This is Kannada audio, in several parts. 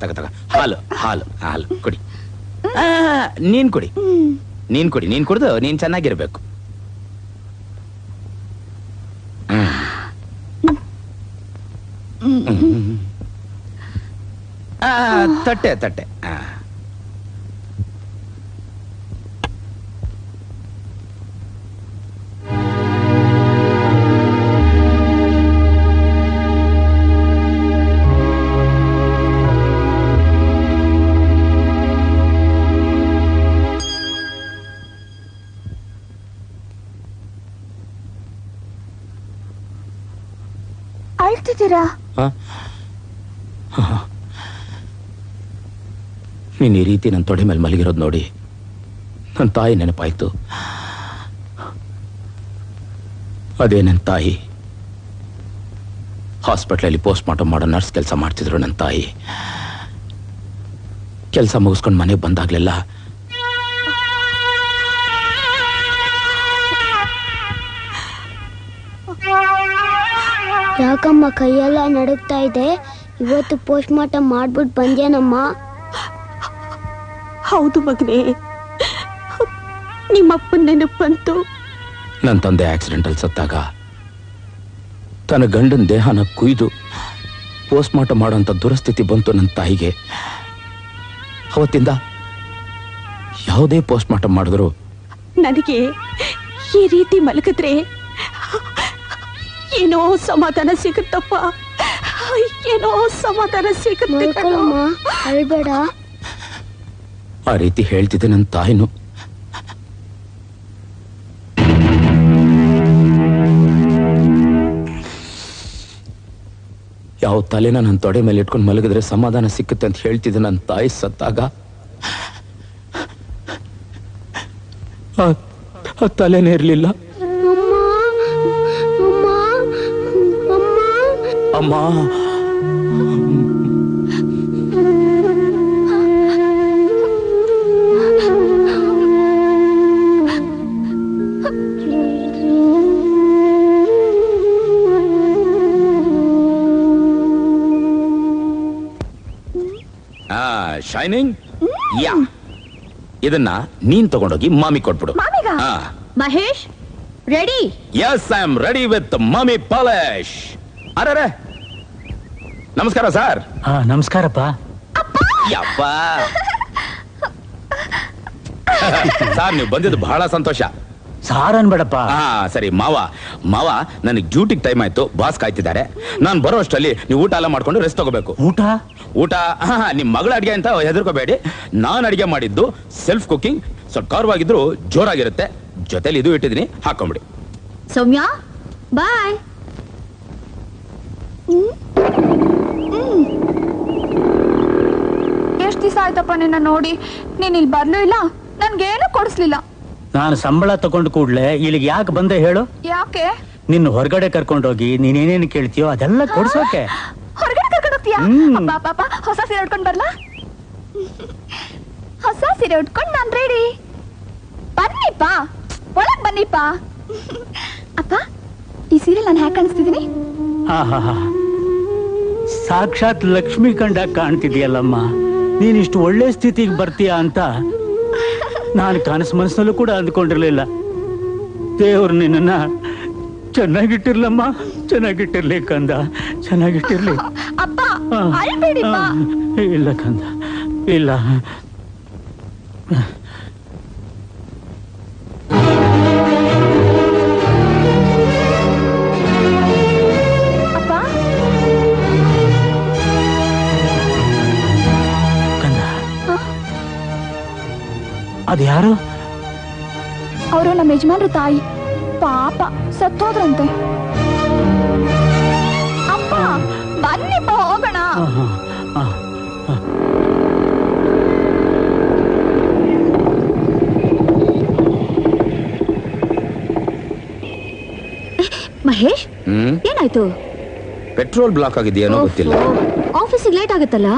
ತಗ ಹಾಲು ಹಾಲು ಹಾಲು ಕುಡಿ. ನೀನ್ ಕುಡಿ, ನೀನ್ ಕುಡಿ, ನೀನ್ ಕುಡ್ದು ನೀನ್ ಚೆನ್ನಾಗಿರ್ಬೇಕು. ತಟ್ಟೆ ತಟ್ಟೆ. ಅಳ್ತಿದ್ದೀರಾ? ನೀನ್ ಈ ರೀತಿ ನನ್ನ ತೊಡೆ ಮೇಲೆ ಮಲಗಿರೋದು ನೋಡಿ ನನ್ನ ತಾಯಿ ನೆನಪಾಯ್ತು. ಅದೇ ನನ್ನ ತಾಯಿ ಹಾಸ್ಪಿಟ್ಲಲ್ಲಿ ಪೋಸ್ಟ್ ಮಾರ್ಟಮ್ ಮಾಡೋ ನರ್ಸ್ ಕೆಲಸ ಮಾಡ್ತಿದ್ರು. ನನ್ನ ತಾಯಿ ಕೆಲಸ ಮುಗಿಸ್ಕೊಂಡು ಮನೆಗೆ ಬಂದಾಗ್ಲೆಲ್ಲ ಯಾಕಮ್ಮ ಕೈಯೆಲ್ಲ ನಡುಗ್ತಾ ಇದೆ? ಇವತ್ತು ಪೋಸ್ಟ್ ಮಾರ್ಟಮ್ ಮಾಡ್ಬಿಟ್ಟು ಬಂದ್ಯಾನಮ್ಮ? ಹೌದು ಮಗನೇ, ನಿಮ್ಮಪ್ಪನ ನೆನಪು ಬಂತು. ನನ್ನ ತಂದೆ ಆಕ್ಸಿಡೆಂಟಲ್ಲಿ ಸತ್ತಾಗ ತನ್ನ ಗಂಡನ ದೇಹನ ಕುಯ್ದು ಪೋಸ್ಟ್ ಮಾರ್ಟಮ್ ಮಾಡೋಂಥ ದುರಸ್ಥಿತಿ ಬಂತು ನನ್ನ ತಾಯಿಗೆ. ಅವತ್ತಿಂದ ಯಾವುದೇ ಪೋಸ್ಟ್ ಮಾರ್ಟಮ್ ಮಾಡಿದ್ರು ನನಗೆ ಈ ರೀತಿ ಮಲಗಿದ್ರೆ ಏನೋ ಸಮಾಧಾನ ಸಿಗುತ್ತಪ್ಪ, ಏನೋ ಸಮಾಧಾನ ಸಿಗುತ್ತೆ. ಅಳ್ಬೇಡ. ಆ ರೀತಿ ಹೇಳ್ತಿದ್ದೆ ನನ್ನ ತಾಯಿನು. ಯಾವ ತಲೆನ ನನ್ನ ತೊಡೆ ಮೇಲೆ ಇಟ್ಕೊಂಡು ಮಲಗಿದ್ರೆ ಸಮಾಧಾನ ಸಿಕ್ಕುತ್ತೆ ಅಂತ ಹೇಳ್ತಿದ್ದೆ ನನ್ನ ತಾಯಿ ಸತ್ತಾಗ ಆ ತಲೆನೇ ಇರಲಿಲ್ಲ. ಅಮ್ಮ ಶೈನಿಂಗ್, ಯಾ ಇದನ್ನ ನೀನ್ ತಗೊಂಡೋಗಿ ಮಾಮಿ ಕೊಟ್ಬಿಡು. Mahesh ready? Yes, I am ready with mummy polish. ಅರೆ ನಮಸ್ಕಾರ ಸರ್. ನಮಸ್ಕಾರಪ್ಪ. ಯಪ್ಪ ಸರ್, ನೀವು ಬಂದಿದ್ದು ಬಹಳ ಸಂತೋಷ. ಸಾರ್ ಅನ್ಬೇಡಪ್ಪ. ಸರಿ ಮಾವ, ಮಾವ ನನಗೆ ಡ್ಯೂಟಿಗೆ ಟೈಮ್ ಆಯ್ತು, ಬಾಸ್ ಕಾಯ್ತಿದ್ದಾರೆ. ನಾನು ಬರೋ ಅಷ್ಟರಲ್ಲಿ ನೀವು ಊಟ ಎಲ್ಲ ಮಾಡ್ಕೊಂಡು ರೆಸ್ಟ್ ತಗೋಬೇಕು. ಊಟ ಊಟ ನಿಮ್ ಮಗಳ ಅಡಿಗೆ ಅಂತ ಹೆದರ್ಕೋಬೇಡಿ. ನಾನು ಅಡಿಗೆ ಮಾಡಿದ್ದು ಸೆಲ್ಫ್ ಕುಕಿಂಗ್, ಸ್ವಲ್ಪ ಖಾರವಾಗಿದ್ರು ಜೋರಾಗಿರುತ್ತೆ. ಜೊತೆಲಿ ಇದು ಇಟ್ಟಿದ್ದೀನಿ, ಹಾಕೊಂಬಿಡಿ. ಸೌಮ್ಯ ಬಾಯ್. ಎಷ್ಟು ದಿವಸ ಆಯ್ತಪ್ಪ ನಿನ್ನ ನೋಡಿ, ನೀನ್ ಇಲ್ಲಿ ಬರ್ಲೂ ಇಲ್ಲ, ನನ್ಗೇನು ಕೊಡಿಸ್ಲಿಲ್ಲ. ನಾನು ಸಂಬಳ ತಗೊಂಡು ಕೂಡ್ಲೆ ಇಲ್ಲಿಗೆ ಯಾಕೆ ಬಂದೆ ಹೇಳು? ಯಾಕೆ? ನಿನ್ನ ಹೊರಗಡೆ ಕರ್ಕೊಂಡೋಗಿ ನೀನೇನೇನು ಕೇಳ್ತೀಯೋ ಅದೆಲ್ಲ ಕೊಡ್ಸೋಕೆ. ಹೊರಗಡೆ ಕರ್ಕೊಂಡು ಹೋಗ್ತೀಯಾ? ಪಾಪ ಹೊಸ ಸೀರೆ ಉಟ್ಕೊಂಡು ಬರ್ಲಾ? ಹೊಸ ಸೀರೆ ಉಟ್ಕೊಂಡು ನಾನ್ ರೆಡಿ. ಬನ್ನಿಪ್ಪ, ಒಳಗ್ ಬನ್ನಿಪ್ಪ. ಅಪ್ಪ, ಈ ಸೀರೆ ನಾನು ಹ್ಯಾಕ್ ಕಾಣಿಸ್ತಿದ್ದೀನಿ? ಸಾಕ್ಷಾತ್ ಲಕ್ಷ್ಮಿ ಕಂಡ ಕಾಣ್ತಿದ್ಯಲ್ಲಮ್ಮ. ನೀನಿಷ್ಟು ಒಳ್ಳೆ ಸ್ಥಿತಿಗೆ ಬರ್ತೀಯ ಅಂತ ನಾನು ಕನಸು ಮನಸ್ಸಲ್ಲೂ ಕೂಡ ಅಂದ್ಕೊಂಡಿರ್ಲಿಲ್ಲ. ದೇವ್ರು ನಿನ್ನ ಚೆನ್ನಾಗಿಟ್ಟಿರ್ಲಮ್ಮ, ಚೆನ್ನಾಗಿಟ್ಟಿರ್ಲಿ ಕಂದ, ಚೆನ್ನಾಗಿಟ್ಟಿರ್ಲಿ. ಅಪ್ಪ ಅಳ್ಬೇಡಿಪ್ಪ. ಇಲ್ಲ ಕಂದ, ಇಲ್ಲ. ಅದ್ಯಾರು? ಅವರು ನಮ್ಮ ಯಜಮಾನ್ರ ತಾಯಿ, ಪಾಪ ಸತ್ತೋದ್ರಂತೆ. ಅಪ್ಪ ಬನ್ನಿಪ್ಪ ಹೋಗೋಣ. ಮಹೇಶ್, ಏನಾಯ್ತು? ಪೆಟ್ರೋಲ್ ಬ್ಲಾಕ್ ಆಗಿದೆಯೇನೋ ಗೊತ್ತಿಲ್ಲ. ಆಫೀಸಿಗೆ ಲೇಟ್ ಆಗುತ್ತಲ್ಲ.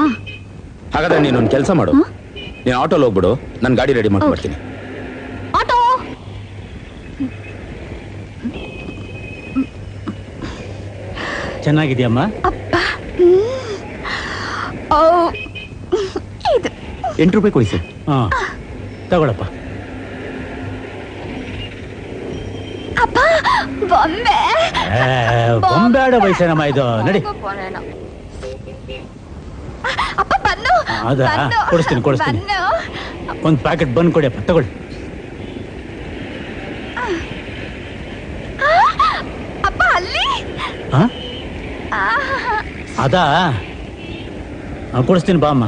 ಹಾಗಾದ್ರೆ ನೀನೊಂದು ಕೆಲಸ ಮಾಡು, ನೀನು ಆಟೋಲ್ ಹೋಗ್ಬಿಡು, ನಾನು ಗಾಡಿ ರೆಡಿ ಮಾಡ್ಕೊಡ್ತೀನಿ. ಆಟೋ ಚೆನ್ನಾಗಿದೆಯಮ್ಮ? ಓ, ಇದು 8 ರೂಪಾಯಿ ಕೊಡಿ ಸರ್. ಹಾ ತಗೊಳಪ್ಪ. ಅಪ್ಪ ಬೊಂಬೆ. ಬೊಂಬಾಡ ವಯಸ್ಸೇನಮ್ಮ ಇದು, ನಡಿ. ಅಪ್ಪ ಬನ್ನು. ಹೌದಾ? ಕೊಡಿಸ್ತೀನಿ. ಒಂದು ಪ್ಯಾಕೆಟ್ ಬನ್ ಕೊಡಿಯಪ್ಪ, ತಗೊಳ್ಳಿ. ಅಪ್ಪ ಅಲ್ಲಿ ಅದಾ? ಕೊಡಿಸ್ತೀನಿ ಬಾ ಅಮ್ಮ.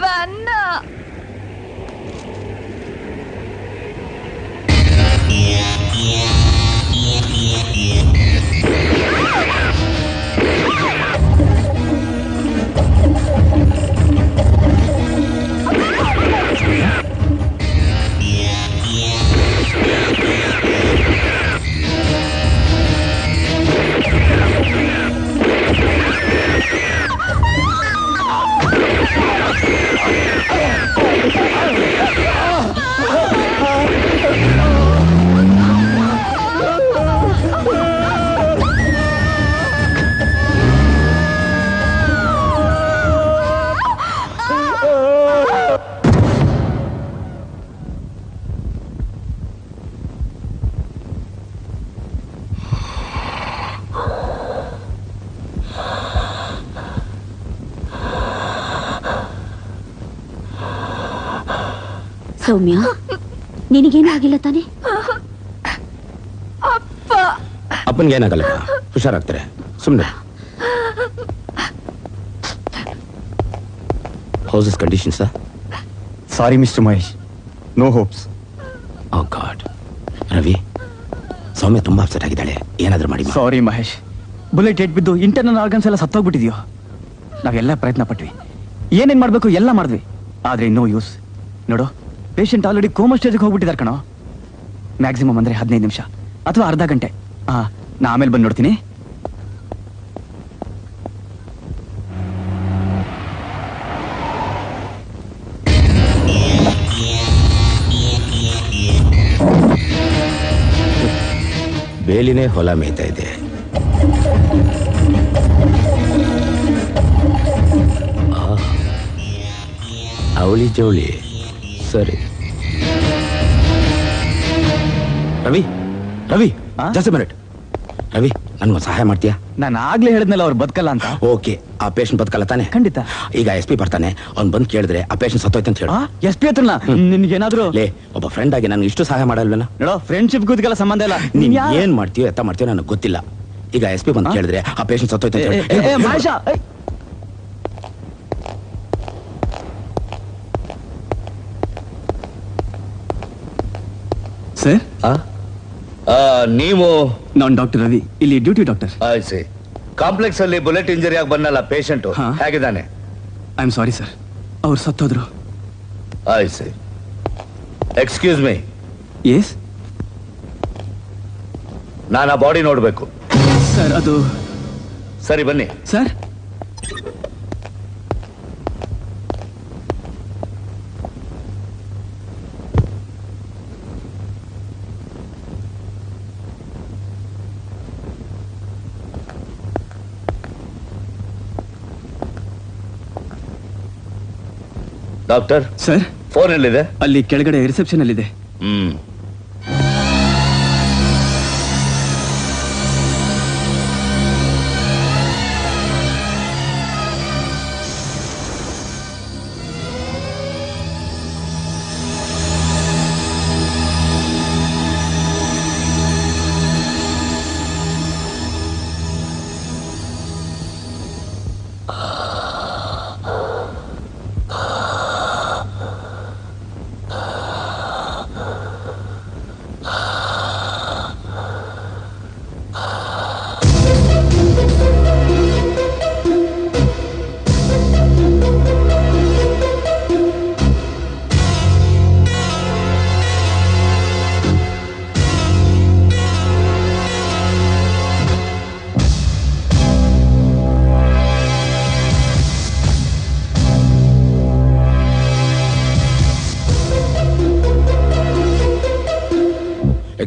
ಬನ್ನು. ಸೌಮ್ಯ, ನಿನಗೇನು ಆಗಿಲ್ಲ ತಾನೆ? ಅಪ್ಪ ಅಪ್ಪನಿಗೆ ಏನಾಗಲ್ಲ, ಹುಷಾರಾಗ್ತಾರೆ, ಸುಮ್ಮನೆ. How's is condition sir? Sorry mister Mahesh, no hopes. Oh god. Ravi, Soumya ತುಂಬಾ ಅಪ್ಸೆಟ್ ಆಗಿದ್ದಾಳೆ, ಏನಾದ್ರೂ ಮಾಡಿ. ಸಾರಿ ಮಹೇಶ್, ಬುಲೆಟ್ ಏಟ್ ಬಿದ್ದು ಇಂಟರ್ನಲ್ ಆರ್ಗನ್ಸ್ ಎಲ್ಲ ಸತ್ತೋಗ್ಬಿಟ್ಟಿದ್ಯೋ. ನಾವೆಲ್ಲ ಪ್ರಯತ್ನ ಪಟ್ವಿ, ಏನೇನ್ ಮಾಡ್ಬೇಕು ಎಲ್ಲ ಮಾಡಿದ್ವಿ, ಆದ್ರೆ ನೋ ಯೂಸ್. ನೋಡು, ಪೇಷಂಟ್ ಆಲ್ರೆಡಿ ಕೋಮಾ ಸ್ಟೇಜ್ಗೆ ಹೋಗ್ಬಿಟ್ಟಿದ್ದಾರೆ ಕಣೋ. ಮ್ಯಾಕ್ಸಿಮಮ್ ಅಂದ್ರೆ 15 ನಿಮಿಷ ಅಥವಾ ಅರ್ಧ ಗಂಟೆ. ನಾ ಆಮೇಲೆ ಬಂದು ನೋಡ್ತೀನಿ. ಬೇಲಿನೇ ಹೊಲ ಮೇಯ್ತಾ ಇದೆ. ಅವಳಿ ಜವಳಿ. ಸರಿ ರವಿ, ರವಿ ಜಸ್ಟ್ ಮಿನಿಟ್. ರವಿ, ನನ್ಗೊಂದು ಸಹಾಯ ಮಾಡ್ತೀಯಾ? ನಾನು ಆಗ್ಲೇ ಹೇಳಿದ್ನಲ್ಲ ಅವ್ರು ಬದುಕಲ್ಲ ಅಂತ. ಓಕೆ, ಆ ಪೇಷಂಟ್ ಬದುಕಲ್ಲ ತಾನೆ? ಖಂಡಿತ. ಈಗ SP ಬರ್ತಾನೆ, ಅವ್ನು ಬಂದು ಕೇಳಿದ್ರೆ ಆ ಪೇಷಂಟ್ ಸತ್ತೋಯ್ತು ಅಂತ ಹೇಳು. SP ಹತ್ರನ ನಿನ್ಗೇನಾದ್ರು? ಲೇ, ಒಬ್ಬ ಫ್ರೆಂಡ್ ಆಗಿ ನಾನು ಇಷ್ಟು ಸಹಾಯ ಮಾಡಲ್ವೇನ? ನೋಡೋ, ಫ್ರೆಂಡ್ಶಿಪ್ ಇದಕ್ಕೆಲ್ಲ ಸಂಬಂಧ ಇಲ್ಲ. ನೀನ್ ಏನ್ ಮಾಡ್ತೀಯೋ ಎತ್ತ ಮಾಡ್ತೀಯೋ ನನಗೆ ಗೊತ್ತಿಲ್ಲ. ಈಗ SP ಬಂದು ಕೇಳಿದ್ರೆ ಆ ಪೇಷಂಟ್ ಸತ್ತೋಯ್ತು ಅಂತ ಹೇಳು. ಮಹೇಶ, ಸರ್ ನೀವು? ನಾನು ಡಾಕ್ಟರ್ ರವಿ, ಇಲ್ಲಿ ಡ್ಯೂಟಿ ಡಾಕ್ಟರ್. ಕಾಂಪ್ಲೆಕ್ಸ್ ಅಲ್ಲಿ ಬುಲೆಟ್ ಇಂಜರಿ ಆಗಿ ಬಂದಲ್ಲ ಪೇಷಂಟ್, ಹೇಗಿದ್ದಾನೆ? ಐ ಆಮ್ ಸಾರಿ ಸರ್, ಅವ್ರು ಸತ್ತೋದ್ರು. Excuse me. ಎಸ್ ನಾನು ಆ ಬಾಡಿ ನೋಡ್ಬೇಕು. ಸರ್ ಅದು. ಸರಿ ಬನ್ನಿ. ಸರ್ ಡಾಕ್ಟರ್ ಸರ್, ಫೋನ್ ಎಲ್ಲಿದೆ? ಅಲ್ಲಿ ಕೆಳಗಡೆ ರಿಸೆಪ್ಷನ್ ಅಲ್ಲಿದೆ.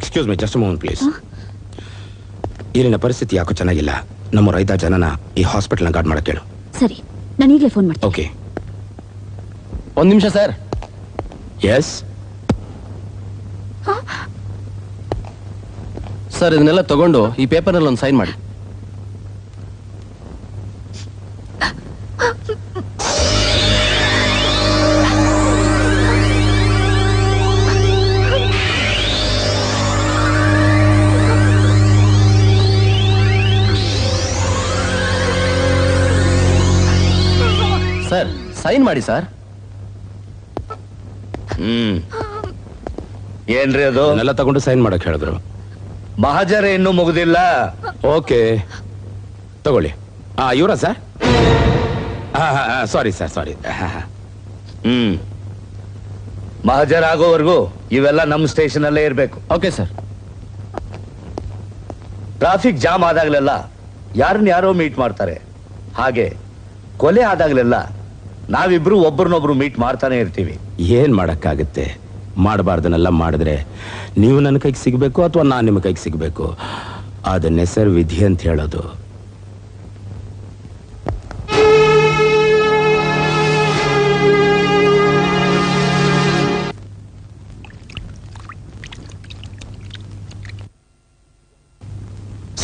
Excuse me, just moment please. ಇಲ್ಲಿನ ಪರಿಸ್ಥಿತಿ ಯಾಕೋ ಚೆನ್ನಾಗಿಲ್ಲ. ನಮ್ಮ ರೈತ ಜನನ ಈ ಹಾಸ್ಪಿಟಲ್ನ ಗಾರ್ಡ್ ಮಾಡಕ್ಕೆ ಹೇಳು. ಸರಿ, ನಾನು ಈಗಲೇ ಫೋನ್ ಮಾಡ್ತೀನಿ. ಓಕೆ. ಒಂದ್ ನಿಮಿಷ ಸರ್. ಎಸ್ ಸರ್, ಇದನ್ನೆಲ್ಲ ತಗೊಂಡು ಈ ಪೇಪರ್ನಲ್ಲಿ ಒಂದು ಸೈನ್ ಮಾಡಿ. ಸರ್, ಸೈನ್ ಮಾಡಿ ಸರ್. ಏನ್ರಿ ಅದು? ಅದನ್ನೆಲ್ಲ ತಗೊಂಡು ಸೈನ್ ಮಾಡಕ್ ಹೇಳಿದ್ರು. ಮಹಾಜರ ಇನ್ನೂ ಮುಗುದಿಲ್ಲ. ಓಕೆ, ತಗೊಳ್ಳಿ. ಇವರಾ ಸರ್? ಸಾರಿ ಸರ್, ಸಾರಿ. ಮಹಾಜರ ಆಗೋವರೆಗೂ ಇವೆಲ್ಲ ನಮ್ಮ ಸ್ಟೇಷನ್ ಅಲ್ಲೇ ಇರ್ಬೇಕು. Okay sir. ಟ್ರಾಫಿಕ್ ಜಾಮ್ ಆದಾಗ್ಲೆಲ್ಲ ಯಾರನ್ನ ಯಾರೋ ಮೀಟ್ ಮಾಡ್ತಾರೆ. ಹಾಗೆ ಕೊಲೆ ಆದಾಗ್ಲೆಲ್ಲ ನಾವಿಬ್ರು ಒಬ್ರನ್ನೊಬ್ರು ಮೀಟ್ ಮಾಡ್ತಾನೆ ಇರ್ತೀವಿ. ಏನ್ ಮಾಡಕ್ಕಾಗುತ್ತೆ? ಮಾಡಬಾರ್ದನ್ನೆಲ್ಲ ಮಾಡಿದ್ರೆ ನೀವು ನನ್ನ ಕೈಗೆ ಸಿಗ್ಬೇಕು ಅಥವಾ ನಾನು ನಿಮ್ಮ ಕೈಗೆ ಸಿಗ್ಬೇಕು. ಅದನ್ನೇ ಸರ್ ವಿಧಿ ಅಂತ ಹೇಳೋದು.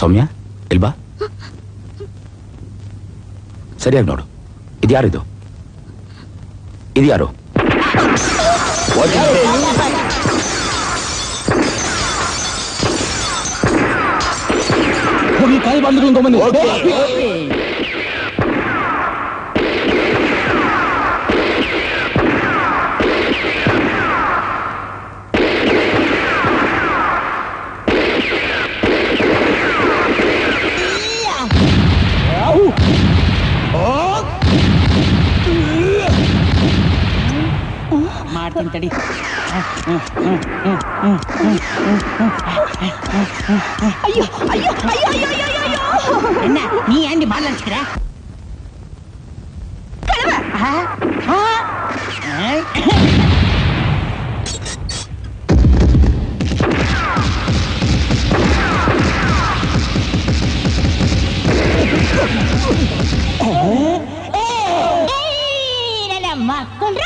ಸೌಮ್ಯ, ಇಲ್ಬಾ. ಸರಿಯಾಗಿ ನೋಡು. ಇದ್ಯಾರಿದು? ಇದ್ಯಾರು? ಹೋಗಿ ಕಾಯಿ ಬಂದ್ರು ತಗೊಂಬನ್ನಿ. ಮಾಡ್ತೀನಿ ತಡಿ. ಅಯ್ಯೋ ಅಯ್ಯೋ ಅಯ್ಯೋ ಅಯ್ಯೋ ಅಯ್ಯೋ ಅಣ್ಣ, ನೀ ಏನ್ರಿ ಬಾಲ್ ಹಂಚ್ತೀರ? ನನ್ನ ಮಕ್ಕಳ್ರ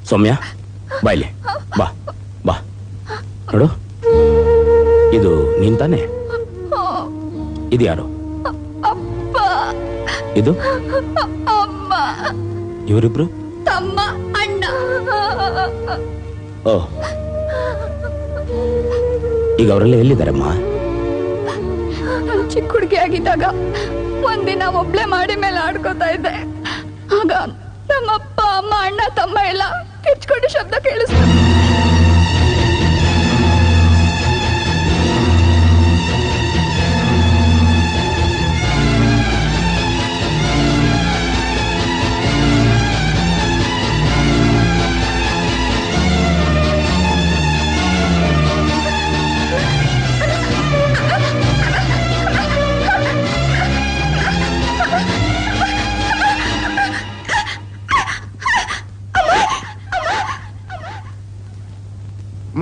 ಸೌಮ್ಯ, ಬಾಯ್ಲಿ ಬಾ ಬಾ. ನೋಡು, ಇದು ನೀನ್ ತಾನೆ? ಇದು ಯಾರು? ಇದು ಅಮ್ಮ, ಇವರಿಬ್ರು ತಮ್ಮ, ಅಣ್ಣ. ಓಹ್, ಈಗ ಅವರೆಲ್ಲ ಎಲ್ಲಿದ್ದಾರಮ್ಮ? ಚಿಕ್ಕ ಹುಡುಗಿ ಆಗಿದ್ದಾಗ ಒಂದಿನ ಒಬ್ಳೆ ಮಾಡಿ ಮೇಲೆ ಆಡ್ಕೋತಾ ಇದ್ದೆ. ಆಗ ನಮ್ಮಪ್ಪ, ಅಮ್ಮ, ಅಣ್ಣ, ತಮ್ಮ ಎಲ್ಲ ಕಿಚ್ಕೊಂಡು ಶಬ್ದ ಕೇಳಿಸ್ತು.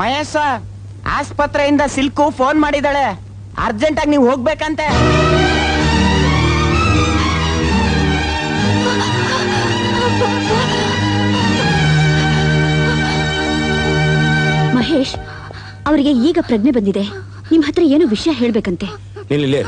ಮಹೇಶ, ಆಸ್ಪತ್ರೆಯಿಂದ ಸಿಲ್ಕು ಫೋನ್ ಮಾಡಿದಾಳೆ. ಅರ್ಜೆಂಟ್ ಆಗಿ ನೀವು ಹೋಗ್ಬೇಕಂತೆ. ಮಹೇಶ್, ಅವರಿಗೆ ಈಗ ಪ್ರಜ್ಞೆ ಬಂದಿದೆ. ನಿಮ್ ಹತ್ರ ಏನೋ ವಿಷಯ ಹೇಳ್ಬೇಕಂತೆ. ನಿಲ್ಲಿ